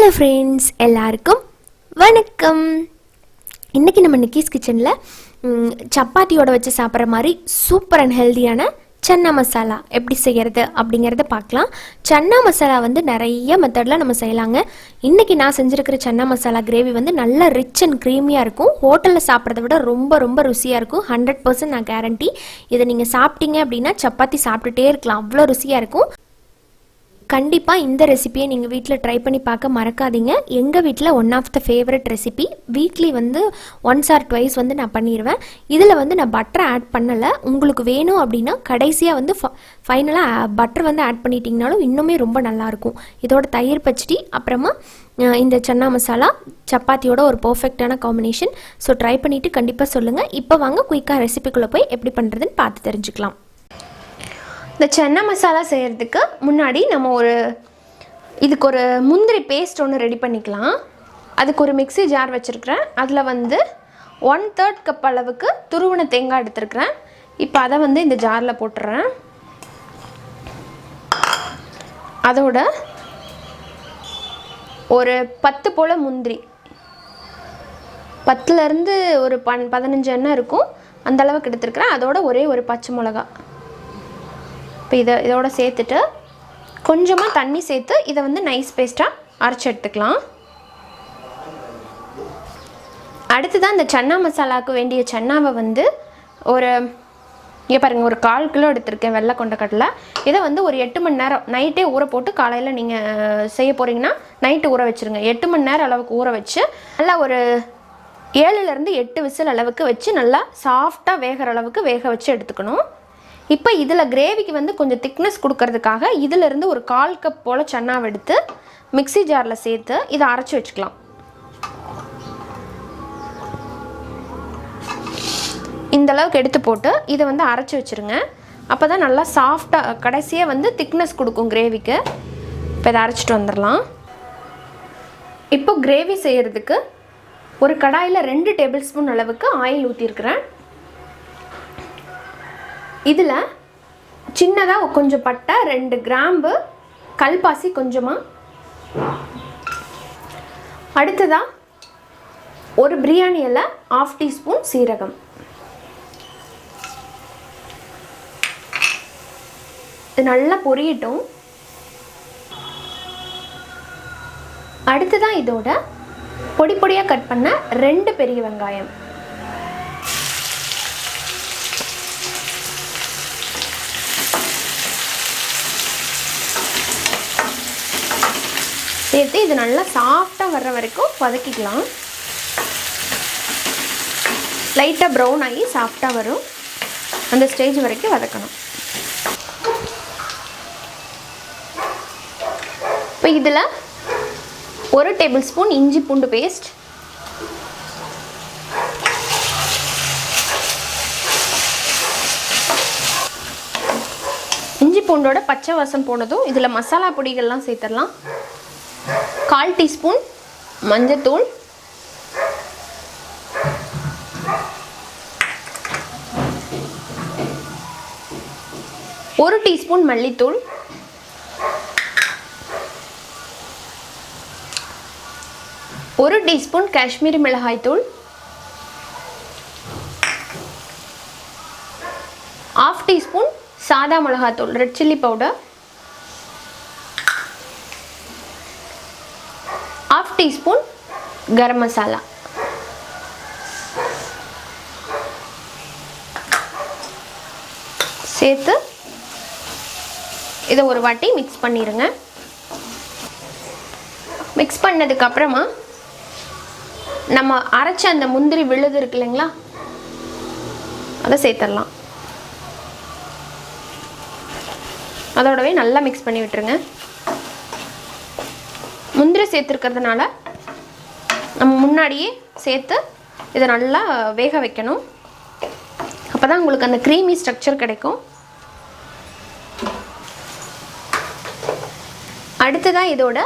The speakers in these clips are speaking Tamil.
ஹலோ ஃப்ரெண்ட்ஸ், எல்லாருக்கும் வணக்கம். இன்றைக்கி நம்ம நிக்கீஸ் கிச்சனில் சப்பாத்தியோட வச்சு சாப்பிட்ற மாதிரி சூப்பர் அண்ட் ஹெல்தியான சன்னா மசாலா எப்படி செய்கிறது அப்படிங்கிறத பார்க்கலாம். சன்னா மசாலா வந்து நிறைய மெத்தடில் நம்ம செய்யலாங்க. இன்றைக்கி நான் செஞ்சுருக்கிற சன்னா மசாலா கிரேவி வந்து நல்லா ரிச் அண்ட் க்ரீமியாக இருக்கும். ஹோட்டலில் சாப்பிட்றத விட ரொம்ப ரொம்ப ருசியாக இருக்கும். 100% நான் கேரண்டி. இதை நீங்கள் சாப்பிட்டீங்க அப்படின்னா சப்பாத்தி சாப்பிட்டுட்டே இருக்கலாம், அவ்வளோ ருசியாக இருக்கும். கண்டிப்பாக இந்த ரெசிபியை நீங்கள் வீட்டில் ட்ரை பண்ணி பார்க்க மறக்காதீங்க. எங்கள் வீட்டில் one of the favourite recipe. Weekly வந்து ஒன்ஸ் ஆர் ட்வைஸ் வந்து நான் பண்ணிடுவேன். இதில் வந்து நான் பட்டரை ஆட் பண்ணலை. உங்களுக்கு வேணும் அப்படின்னா கடைசியாக வந்து ஃபைனலாக பட்டர் வந்து ஆட் பண்ணிட்டீங்கனாலும் இன்னுமே ரொம்ப நல்லாயிருக்கும். இதோட தயிர் பச்சடி அப்புறமா இந்த சன்னா மசாலா சப்பாத்தியோட ஒரு பர்ஃபெக்டான காம்பினேஷன். ஸோ ட்ரை பண்ணிவிட்டு கண்டிப்பாக சொல்லுங்கள். இப்போ வாங்க குயிக்காக ரெசிபிக்குள்ளே போய் எப்படி பண்ணுறதுன்னு பார்த்து தெரிஞ்சுக்கலாம். இந்த சன்னா மசாலா செய்கிறதுக்கு முன்னாடி நம்ம இதுக்கு ஒரு முந்திரி பேஸ்ட் ஒன்று ரெடி பண்ணிக்கலாம். அதுக்கு ஒரு மிக்ஸி ஜார் வச்சுருக்கிறேன். அதில் வந்து 1/3 கப் அளவுக்கு துருவன தேங்காய் எடுத்துருக்கிறேன். இப்போ அதை வந்து இந்த ஜாரில் போட்டுறேன். அதோட ஒரு 10 போல் முந்திரி, 10லேருந்து ஒரு 15 எண்ணெய் இருக்கும், அந்தளவுக்கு எடுத்துருக்கிறேன். அதோட ஒரே ஒரு பச்சை மிளகா. இப்போ இதோட சேர்த்துட்டு கொஞ்சமாக தண்ணி சேர்த்து இதை வந்து நைஸ் பேஸ்ட்டாக அரைச்சி எடுத்துக்கலாம். அடுத்ததான் இந்த சன்னா மசாலாவுக்கு வேண்டிய சன்னாவை வந்து இங்கே பாருங்கள், ஒரு 1/4 கிலோ எடுத்திருக்கேன் வெள்ளை கொண்டக்கடலை. இதை வந்து ஒரு 8 மணி நேரம் நைட்டே ஊற போட்டு காலையில் நீங்கள் செய்ய போகிறீங்கன்னா நைட்டு ஊற வச்சுருங்க. 8 மணி நேரம் அளவுக்கு ஊற வச்சு நல்லா ஒரு 7லேருந்து 8 விசில் அளவுக்கு வச்சு நல்லா சாஃப்டாக வேகிற அளவுக்கு வேக வச்சு எடுத்துக்கணும். இப்போ இதில் கிரேவிக்கு வந்து கொஞ்சம் திக்னஸ் கொடுக்கறதுக்காக இதிலிருந்து ஒரு 1/4 கப் போல் சன்னாவை எடுத்து மிக்ஸி ஜாரில் சேர்த்து இதை அரைச்சி வச்சுக்கலாம். இந்த அளவுக்கு எடுத்து போட்டு இதை வந்து அரைச்சி வச்சுருங்க. அப்போ தான் நல்லா சாஃப்டாக கடைசியாக வந்து திக்னஸ் கொடுக்கும் கிரேவிக்கு. இப்போ இதை அரைச்சிட்டு வந்துடலாம். இப்போ கிரேவி செய்கிறதுக்கு ஒரு கடாயில் 2 டேபிள் ஸ்பூன் அளவுக்கு ஆயில் ஊற்றிருக்கிறேன். இதில் சின்னதாக கொஞ்சம் பட்டை, 2 கிராம்பு, கல்பாசி கொஞ்சமாக, அடுத்ததாக ஒரு பிரியாணி இலை, 1/2 டீஸ்பூன் சீரகம். இது நல்லா பொரியட்டும். அடுத்ததாக இதோட பொடி பொடியாக கட் பண்ண 2 பெரிய வெங்காயம், சேர்த்து இது நல்லா சாஃப்டாக வர்ற வரைக்கும் வதக்கிக்கலாம். லைட்டாக ப்ரௌன் ஆகி சாஃப்டாக வரும், அந்த ஸ்டேஜ் வரைக்கும் வதக்கணும். இப்போ இதில் 1 டேபிள் ஸ்பூன் இஞ்சி பூண்டு பேஸ்ட், இஞ்சி பூண்டோட பச்சை வாசம் போனதும் இதில் மசாலா பொடிகள்லாம் சேர்த்துடலாம். 1/4 டீஸ்பூன் மஞ்சத்தூள், 1 டீஸ்பூன் மல்லித்தூள், 1 டீஸ்பூன் காஷ்மீரி மிளகாய் தூள், 1/2 டீஸ்பூன் சாதா மிளகாத்தூள் red chilli powder, 1/2 teaspoon garam masala. சேர்த்து இதை ஒரு வாட்டி மிக்ஸ் பண்ணிடுங்க. மிக்ஸ் பண்ணதுக்கப்புறமா நம்ம அரைச்ச அந்த முந்திரி விழுது இருக்கு இல்லைங்களா, அதை சேர்த்துடலாம். அதோடவே நல்லா மிக்ஸ் பண்ணி விட்டுருங்க. முந்திரி சேர்த்துருக்கிறதுனால நம்ம முன்னாடியே சேர்த்து இதை நல்லா வேக வைக்கணும். அப்போ தான் உங்களுக்கு அந்த க்ரீமி ஸ்ட்ரக்சர் கிடைக்கும். அடுத்ததாக இதோட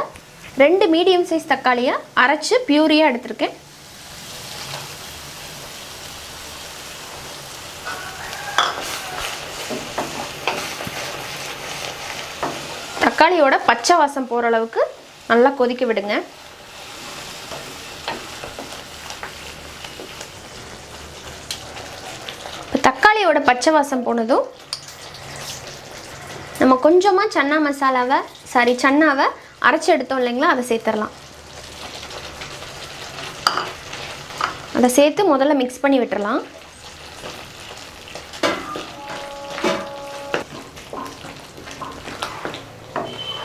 2 மீடியம் சைஸ் தக்காளியை அரைச்சி பியூரியாக எடுத்திருக்கேன். தக்காளியோட பச்சை வாசம் போகிற அளவுக்கு நல்லா கொதிக்க விடுங்க. தேங்காயோட பச்சை வாசம் போனதும் நம்ம கொஞ்சமாக சன்னாவை அரைச்சி எடுத்தோம் இல்லைங்களா, அதை சேர்த்துடலாம். அதை சேர்த்து முதல்ல மிக்ஸ் பண்ணி விட்டுறலாம்.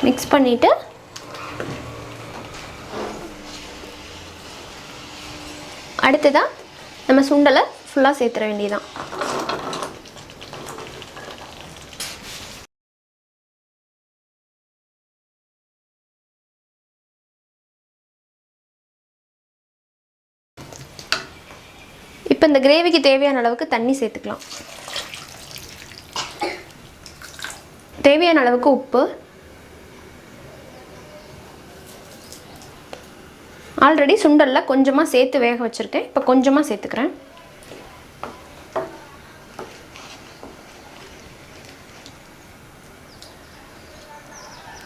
மிக்ஸ் பண்ணிவிட்டு அடுத்ததாக நம்ம சுண்டலை ஃபுல்லாக சேர்த்துற வேண்டியதான். இப்போ இந்த கிரேவிக்கு தேவையான அளவுக்கு தண்ணி சேர்த்துக்கலாம். தேவையான அளவுக்கு உப்பு, ஆல்ரெடி சுண்டலில் கொஞ்சமாக சேர்த்து வேக வச்சுருக்கேன், இப்போ கொஞ்சமாக சேர்த்துக்கிறேன்.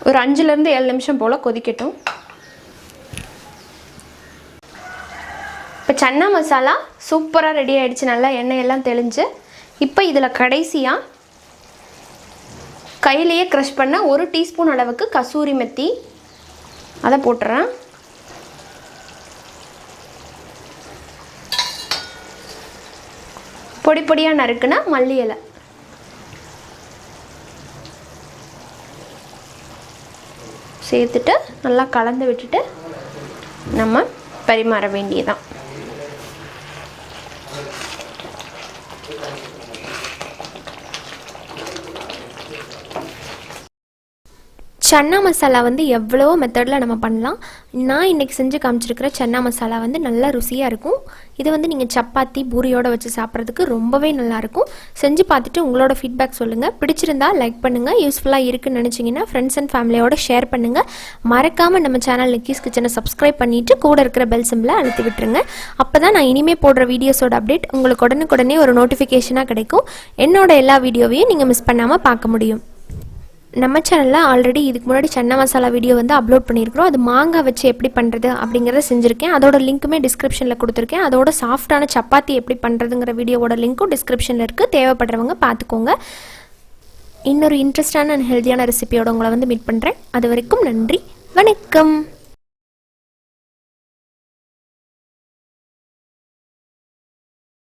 ஒரு 5லேருந்து 7 நிமிஷம் போல் கொதிக்கட்டும். இப்போ சன்னா மசாலா சூப்பராக ரெடி ஆகிடுச்சு, நல்லா எண்ணெயெல்லாம் தெளிஞ்சு. இப்போ இதில் கடைசியாக கையிலேயே க்ரஷ் பண்ண 1 டீஸ்பூன் அளவுக்கு கசூரி மெத்தி அதை போட்டுறேன். பொடி பொடியாக நறுக்குன மல்லி இலை, சேர்த்துட்டு நல்லா கலந்து விட்டுட்டு நம்ம பரிமாற வேண்டியதான். சன்னா மசாலா வந்து எவ்வளோ மெத்தடில் நம்ம பண்ணலாம். நான் இன்றைக்கி செஞ்சு காமிச்சிருக்கிற சன்னா மசாலா வந்து நல்லா ருசியாக இருக்கும். இது வந்து நீங்கள் சப்பாத்தி பூரியோடு வச்சு சாப்பிட்றதுக்கு ரொம்பவே நல்லாயிருக்கும். செஞ்சு பார்த்துட்டு உங்களோட ஃபீட்பேக் சொல்லுங்கள். பிடிச்சிருந்தா லைக் பண்ணுங்கள். யூஸ்ஃபுல்லாக இருக்குன்னு நினச்சிங்கன்னா ஃப்ரெண்ட்ஸ் அண்ட் ஃபேமிலியோட ஷேர் பண்ணுங்கள். மறக்காமல் நம்ம சேனல் நிக்கீஸ் கிச்சனை சப்ஸ்கிரைப் பண்ணிவிட்டு கூட இருக்கிற பெல் சிம்பிளை அழுத்தி விட்டுருங்க. அப்போ தான் நான் இனிமேல் போடுற வீடியோஸோட அப்டேட் உங்களுக்கு உடனுக்குடனே ஒரு நோட்டிஃபிகேஷனாக கிடைக்கும். என்னோட எல்லா வீடியோவையும் நீங்கள் மிஸ் பண்ணாமல் பார்க்க முடியும். நம்ம சேனலில் ஆல்ரெடி இதுக்கு முன்னாடி சன்னா மசாலா வீடியோ வந்து அப்லோட் பண்ணியிருக்கிறோம். அது மாங்காய் வச்சு எப்படி பண்ணுறது அப்படிங்கிறத செஞ்சுருக்கேன். அதோட லிங்க்குமே டிஸ்கிரிப்ஷனில் கொடுத்துருக்கேன். அதோட சாஃப்டான சப்பாத்தி எப்படி பண்ணுறதுங்கிற வீடியோவோட லிங்க்கும் டிஸ்கிரிப்ஷனில் இருக்குது. தேவைப்படுறவங்க பார்த்துக்கோங்க. இன்னொரு இன்ட்ரெஸ்டான அண்ட் ஹெல்த்தியான ரெசிபியோட உங்களை வந்து மீட் பண்ணுறேன். அது வரைக்கும் நன்றி, வணக்கம்.